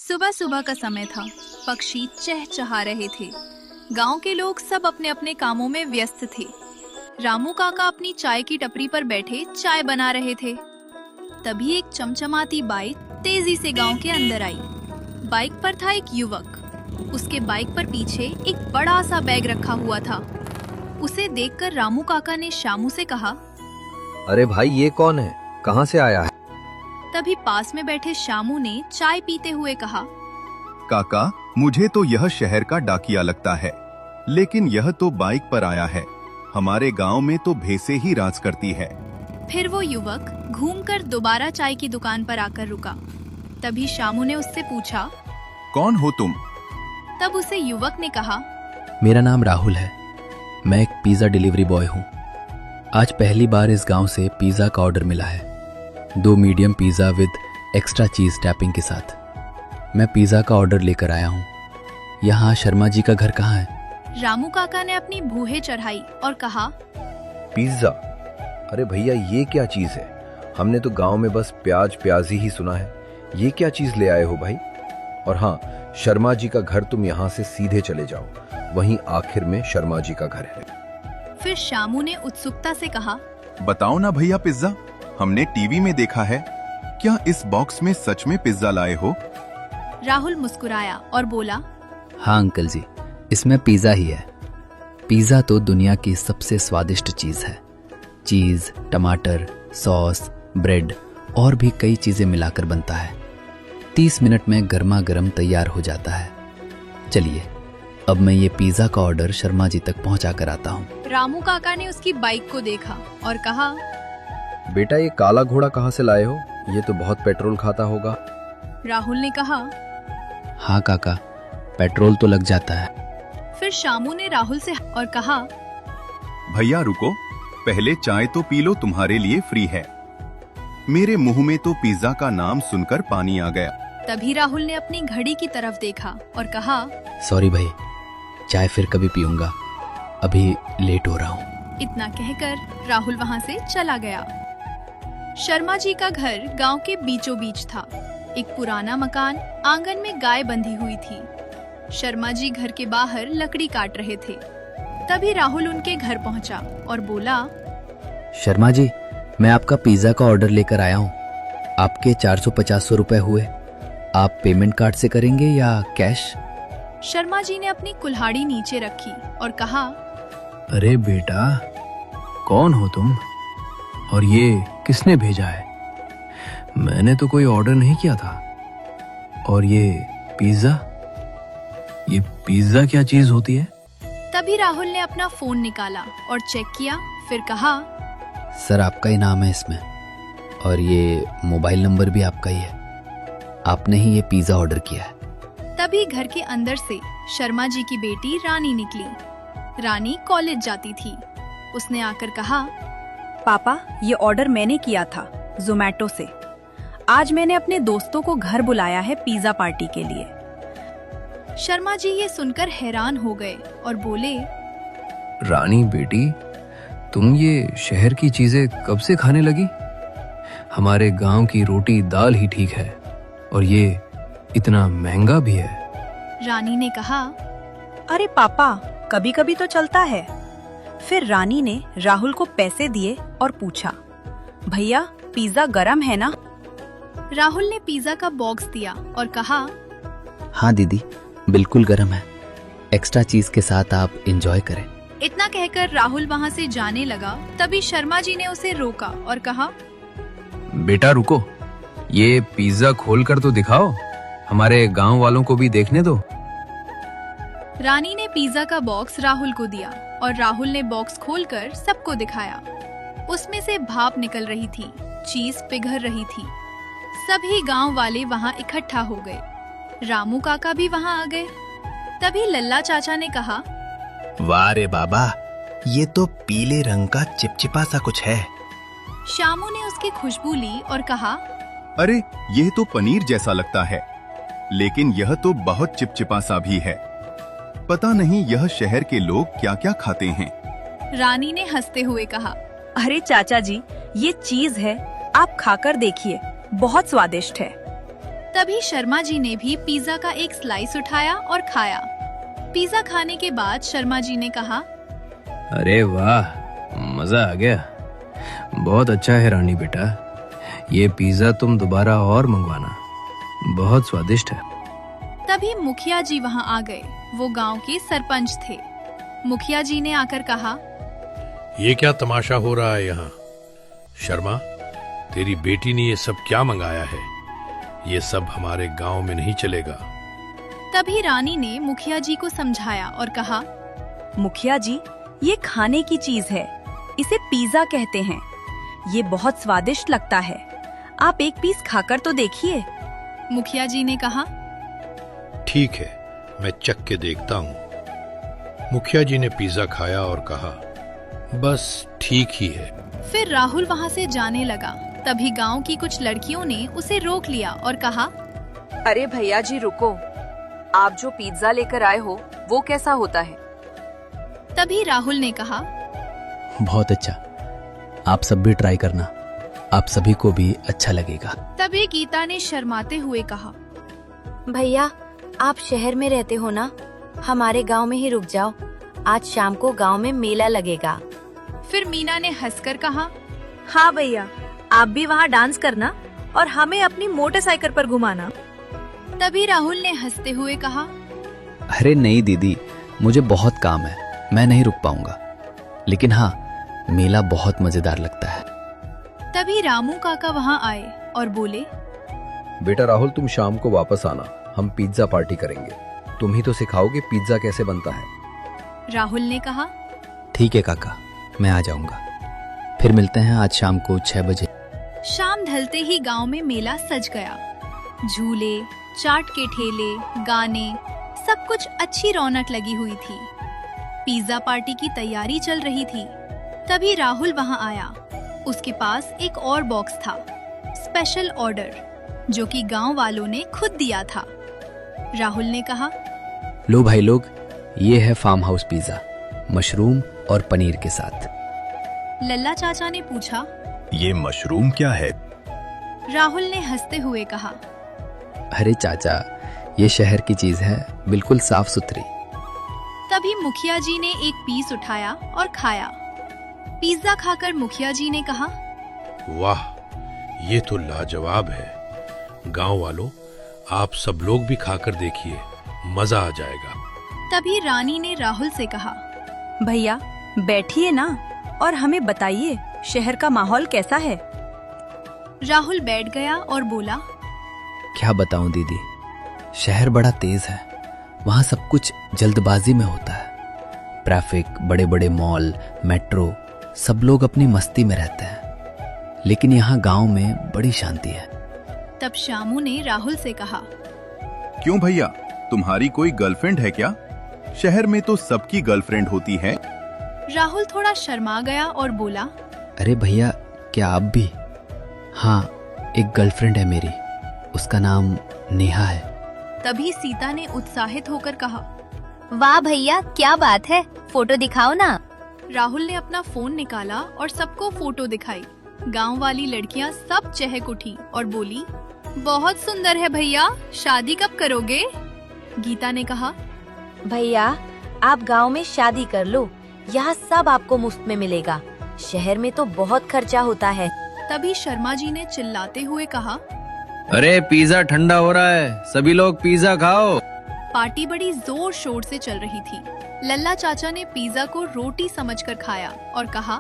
सुबह सुबह का समय था। पक्षी चहचहा रहे थे। गांव के लोग सब अपने अपने कामों में व्यस्त थे। रामू काका अपनी चाय की टपरी पर बैठे चाय बना रहे थे। तभी एक चमचमाती बाइक तेजी से गांव के अंदर आई। बाइक पर था एक युवक। उसके बाइक पर पीछे एक बड़ा सा बैग रखा हुआ था। उसे देखकर रामू काका ने शामू से कहा, अरे भाई, ये कौन है? कहाँ से आया है? तभी पास में बैठे शामू ने चाय पीते हुए कहा, काका, मुझे तो यह शहर का डाकिया लगता है, लेकिन यह तो बाइक पर आया है। हमारे गांव में तो भैंसे ही राज करती है। फिर वो युवक घूमकर दोबारा चाय की दुकान पर आकर रुका। तभी शामू ने उससे पूछा, कौन हो तुम? तब उसे युवक ने कहा, मेरा नाम राहुल है। मैं एक पिज़्ज़ा डिलीवरी बॉय हूँ। आज पहली बार इस गांव से पिज़्ज़ा का ऑर्डर मिला है। 2 medium pizza with extra cheese tapping के साथ। मैं पिज़्ज़ा का ऑर्डर लेकर आया हूँ। यहाँ शर्मा जी का घर कहाँ है? रामू काका ने अपनी भूहे चढ़ाई और कहा, पिज्जा? अरे भैया, ये क्या चीज है? हमने तो गांव में बस प्याजी ही सुना है। ये क्या चीज ले आए हो भाई? और हाँ, शर्मा जी का घर तुम यहाँ से सीधे चले जाओ, वहीं आखिर में शर्मा जी का घर है। फिर शामू ने उत्सुकता से कहा, बताओ ना भैया, पिज्जा हमने टीवी में देखा है। क्या इस बॉक्स में सच में पिज्जा लाए हो? राहुल मुस्कुराया और बोला, हाँ अंकल जी, इसमें पिज़्ज़ा ही है। पिज़्ज़ा तो दुनिया की सबसे स्वादिष्ट चीज़ है। चीज़, टमाटर, सॉस, ब्रेड और भी कई चीज़ें मिलाकर बनता है। 30 मिनट में गर्मा गर्म तैयार हो जाता है। चलिए, अब मैं ये पिज़्ज़ा का ऑर्डर शर्मा जी तक पहुंचा कर आता हूँ। रामू काका ने उसकी बाइक को देखा और कहा, बेटा, ये काला घोड़ा कहाँ से लाए हो? ये तो बहुत पेट्रोल खाता होगा। राहुल ने कहा। हाँ काका, पेट्रोल तो लग जाता है। फिर शामू ने राहुल से और कहा, भैया रुको, पहले चाय तो पी लो, तुम्हारे लिए फ्री है। मेरे मुंह में तो पिज्जा का नाम सुनकर पानी आ गया। तभी राहुल ने अपनी घड़ी की तरफ देखा और कहा, सॉरी भाई, चाय फिर कभी पीऊंगा, अभी लेट हो रहा हूँ। इतना कहकर राहुल वहाँ से चला गया। शर्मा जी का घर गांव के बीचों बीच था। एक पुराना मकान, आंगन में गाय बंधी हुई थी। शर्मा जी घर के बाहर लकड़ी काट रहे थे। तभी राहुल उनके घर पहुंचा और बोला, शर्मा जी, मैं आपका पिज़्ज़ा का ऑर्डर लेकर आया हूँ। आपके 450 रुपए हुए। आप पेमेंट कार्ड से करेंगे या कैश? शर्मा जी ने अपनी कुल्हाड़ी नीचे रखी और कहा, अरे बेटा, कौन हो तुम और ये किसने भेजा है? मैंने तो कोई ऑर्डर नहीं किया था। और ये पिज्जा क्या चीज होती है? तभी राहुल ने अपना फोन निकाला और चेक किया। फिर कहा, सर, आपका ही नाम है इसमें और ये मोबाइल नंबर भी आपका ही है। आपने ही ये पिज़्ज़ा ऑर्डर किया है। तभी घर के अंदर से शर्मा जी की बेटी रानी निकली। रानी कॉलेज जाती थी। उसने आकर कहा, पापा, ये ऑर्डर मैंने किया था ज़ोमैटो से। आज मैंने अपने दोस्तों को घर बुलाया है पिज़्ज़ा पार्टी के लिए। शर्मा जी ये सुनकर हैरान हो गए और बोले, रानी बेटी, तुम ये शहर की चीजें कब से खाने लगी? हमारे गांव की रोटी दाल ही ठीक है और ये इतना महंगा भी है। रानी ने कहा, अरे पापा, कभी कभी तो चलता है। फिर रानी ने राहुल को पैसे दिए और पूछा, भैया, पिज़्ज़ा गरम है ना? राहुल ने पिज़्ज़ा का बॉक्स दिया और कहा, हाँ दीदी, बिल्कुल गर्म है। एक्स्ट्रा चीज के साथ आप एंजॉय करें। इतना कहकर राहुल वहाँ से जाने लगा। तभी शर्मा जी ने उसे रोका और कहा, बेटा रुको, ये पिज्जा खोल कर तो दिखाओ, हमारे गांव वालों को भी देखने दो। रानी ने पिज़्ज़ा का बॉक्स राहुल को दिया और राहुल ने बॉक्स खोलकर सबको दिखाया। उसमें से भाप निकल रही थी, चीज पिघल रही थी। सभी गांव वाले वहाँ इकट्ठा हो गए। रामू काका भी वहाँ आ गए। तभी लल्ला चाचा ने कहा, वाह रे बाबा, ये तो पीले रंग का चिपचिपा सा कुछ है। शामू ने उसकी खुशबू ली और कहा, अरे, यह तो पनीर जैसा लगता है, लेकिन यह तो बहुत चिपचिपा सा भी है। पता नहीं यह शहर के लोग क्या क्या खाते हैं। रानी ने हंसते हुए कहा, अरे चाचा जी, ये चीज है, आप खाकर देखिए, बहुत स्वादिष्ट है। तभी शर्मा जी ने भी पिज्जा का एक स्लाइस उठाया और खाया। पिज्जा खाने के बाद शर्मा जी ने कहा, अरे वाह, मजा आ गया। बहुत अच्छा है रानी बेटा, ये पिज्जा तुम दोबारा और मंगवाना, बहुत स्वादिष्ट है। तभी मुखिया जी वहाँ आ गए। वो गांव के सरपंच थे। मुखिया जी ने आकर कहा, ये क्या तमाशा हो रहा है यहाँ? शर्मा, तेरी बेटी ने ये सब क्या मंगाया है? ये सब हमारे गांव में नहीं चलेगा। तभी रानी ने मुखिया जी को समझाया और कहा, मुखिया जी, ये खाने की चीज है, इसे पिज्जा कहते हैं। ये बहुत स्वादिष्ट लगता है, आप एक पीस खाकर तो देखिए। मुखिया जी ने कहा, ठीक है, मैं चख के देखता हूँ। मुखिया जी ने पिज्जा खाया और कहा, बस ठीक ही है। फिर राहुल वहाँ से जाने लगा। तभी गांव की कुछ लड़कियों ने उसे रोक लिया और कहा, अरे भैया जी रुको, आप जो पिज्जा लेकर आए हो वो कैसा होता है? तभी राहुल ने कहा, बहुत अच्छा, आप सब भी ट्राई करना, आप सभी को भी अच्छा लगेगा। तभी गीता ने शर्माते हुए कहा, भैया आप शहर में रहते हो ना, हमारे गांव में ही रुक जाओ, आज शाम को गांव में मेला लगेगा। फिर मीना ने हंसकर कहा, हाँ भैया, आप भी वहाँ डांस करना और हमें अपनी मोटरसाइकिल पर घुमाना। तभी राहुल ने हंसते हुए कहा, अरे नहीं दीदी, मुझे बहुत काम है, मैं नहीं रुक पाऊंगा, लेकिन हाँ, मेला बहुत मजेदार लगता है। तभी रामू काका वहाँ आए और बोले, बेटा राहुल, तुम शाम को वापस आना, हम पिज्जा पार्टी करेंगे। तुम ही तो सिखाओगे पिज्जा कैसे बनता है। राहुल ने कहा, ठीक है काका, मैं आ जाऊंगा। फिर मिलते हैं आज शाम को 6 बजे। शाम ढलते ही गांव में मेला सज गया। झूले, चाट के ठेले, गाने, सब कुछ अच्छी रौनक लगी हुई थी। पिज्जा पार्टी की तैयारी चल रही थी। तभी राहुल वहां आया। उसके पास एक और बॉक्स था, स्पेशल ऑर्डर, जो कि गांव वालों ने खुद दिया था। राहुल ने कहा, लो भाई लोग, ये है फार्म हाउस पिज्जा, मशरूम और पनीर के साथ। लल्ला चाचा ने पूछा, ये मशरूम क्या है? राहुल ने हंसते हुए कहा, अरे चाचा, ये शहर की चीज है, बिल्कुल साफ सुथरी। तभी मुखिया जी ने एक पीस उठाया और खाया। पिज्जा खाकर मुखिया जी ने कहा, वाह, ये तो लाजवाब है। गांव वालों, आप सब लोग भी खाकर देखिए, मजा आ जाएगा। तभी रानी ने राहुल से कहा, भैया बैठिए ना और हमें बताइए शहर का माहौल कैसा है। राहुल बैठ गया और बोला, क्या बताऊं दीदी, शहर बड़ा तेज है, वहाँ सब कुछ जल्दबाजी में होता है। ट्रैफिक, बड़े बड़े मॉल, मेट्रो, सब लोग अपनी मस्ती में रहते हैं, लेकिन यहाँ गांव में बड़ी शांति है। तब शामू ने राहुल से कहा, क्यों भैया, तुम्हारी कोई गर्लफ्रेंड है क्या? शहर में तो सबकी गर्लफ्रेंड होती है। राहुल थोड़ा शर्मा गया और बोला, अरे भैया, क्या आप भी? हाँ, एक गर्लफ्रेंड है मेरी, उसका नाम नेहा है। तभी सीता ने उत्साहित होकर कहा, वाह भैया, क्या बात है, फोटो दिखाओ ना। राहुल ने अपना फोन निकाला और सबको फोटो दिखाई। गांव वाली लड़कियां सब चहक उठी और बोली, बहुत सुंदर है भैया, शादी कब करोगे? गीता ने कहा, भैया आप गांव में शादी कर लो, यहाँ सब आपको मुफ्त में मिलेगा, शहर में तो बहुत खर्चा होता है। तभी शर्मा जी ने चिल्लाते हुए कहा, अरे पिज्जा ठंडा हो रहा है, सभी लोग पिज्जा खाओ। पार्टी बड़ी जोर शोर से चल रही थी। लल्ला चाचा ने पिज्जा को रोटी समझकर खाया और कहा,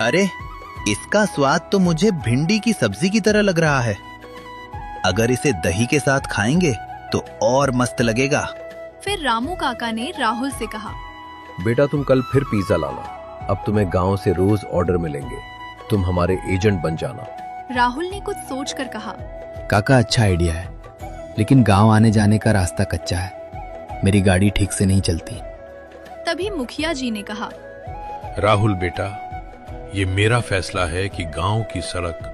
अरे इसका स्वाद तो मुझे भिंडी की सब्जी की तरह लग रहा है, अगर इसे दही के साथ खाएंगे तो और मस्त लगेगा। फिर रामू काका ने राहुल से कहा, बेटा तुम कल फिर पिज्जा लाना, अब तुम्हें गांव से रोज ऑर्डर मिलेंगे, तुम हमारे एजेंट बन जाना। राहुल ने कुछ सोचकर कहा, काका अच्छा आइडिया है, लेकिन गांव आने जाने का रास्ता कच्चा है, मेरी गाड़ी ठीक से नहीं चलती। तभी मुखिया जी ने कहा, राहुल बेटा, ये मेरा फैसला है कि गांव की सड़क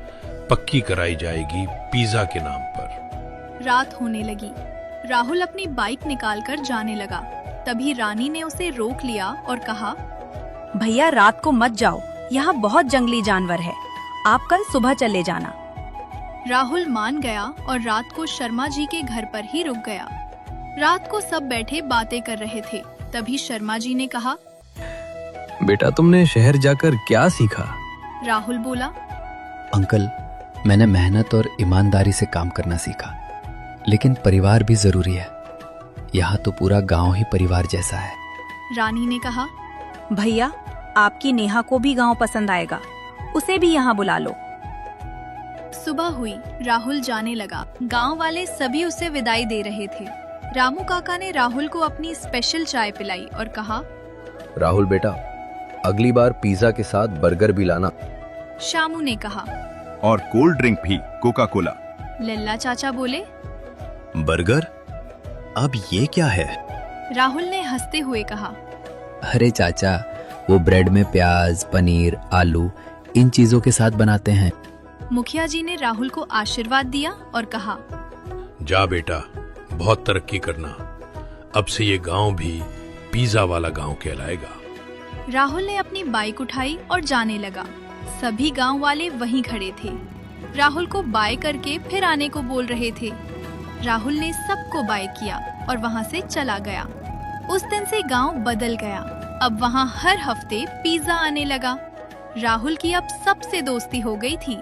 पक्की कराई जाएगी पिज्जा के नाम पर। रात होने लगी। राहुल अपनी बाइक निकालकर जाने लगा। तभी रानी ने उसे रोक लिया और कहा, भैया रात को मत जाओ, यहाँ बहुत जंगली जानवर है, आप कल सुबह चले जाना। राहुल मान गया और रात को शर्मा जी के घर पर ही रुक गया। रात को सब बैठे बातें कर रहे थे। तभी शर्मा जी ने कहा, बेटा तुमने शहर जाकर क्या सीखा? राहुल बोला, अंकल, मैंने मेहनत और ईमानदारी से काम करना सीखा, लेकिन परिवार भी जरूरी है। यहाँ तो पूरा गांव ही परिवार जैसा है। रानी ने कहा, भैया आपकी नेहा को भी गांव पसंद आएगा, उसे भी यहाँ बुला लो। सुबह हुई, राहुल जाने लगा। गांव वाले सभी उसे विदाई दे रहे थे। रामू काका ने राहुल को अपनी स्पेशल चाय पिलाई और कहा, राहुल बेटा, अगली बार पिज्जा के साथ बर्गर भी लाना। शामू ने कहा। और कोल्ड ड्रिंक भी, कोका कोला। लल्ला चाचा बोले। बर्गर? अब ये क्या है? राहुल ने हंसते हुए कहा, अरे चाचा, वो ब्रेड में प्याज, पनीर, आलू इन चीजों के साथ बनाते हैं। मुखिया जी ने राहुल को आशीर्वाद दिया और कहा, जा बेटा, बहुत तरक्की करना। अब से ये गांव भी पिज्जा वाला गांव कहलाएगा। राहुल ने अपनी बाइक उठाई और जाने लगा। सभी गांव वाले वहीं खड़े थे। राहुल को बाय करके फिर आने को बोल रहे थे। राहुल ने सबको बाय किया और वहां से चला गया। उस दिन से गांव बदल गया। अब वहां हर हफ्ते पिज्जा आने लगा। राहुल की अब सबसे दोस्ती हो गई थी।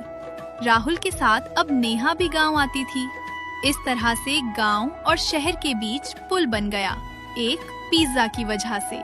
राहुल के साथ अब नेहा भी गांव आती थी। इस तरह से गांव और शहर के बीच पुल बन गया, एक पिज्जा की वजह से।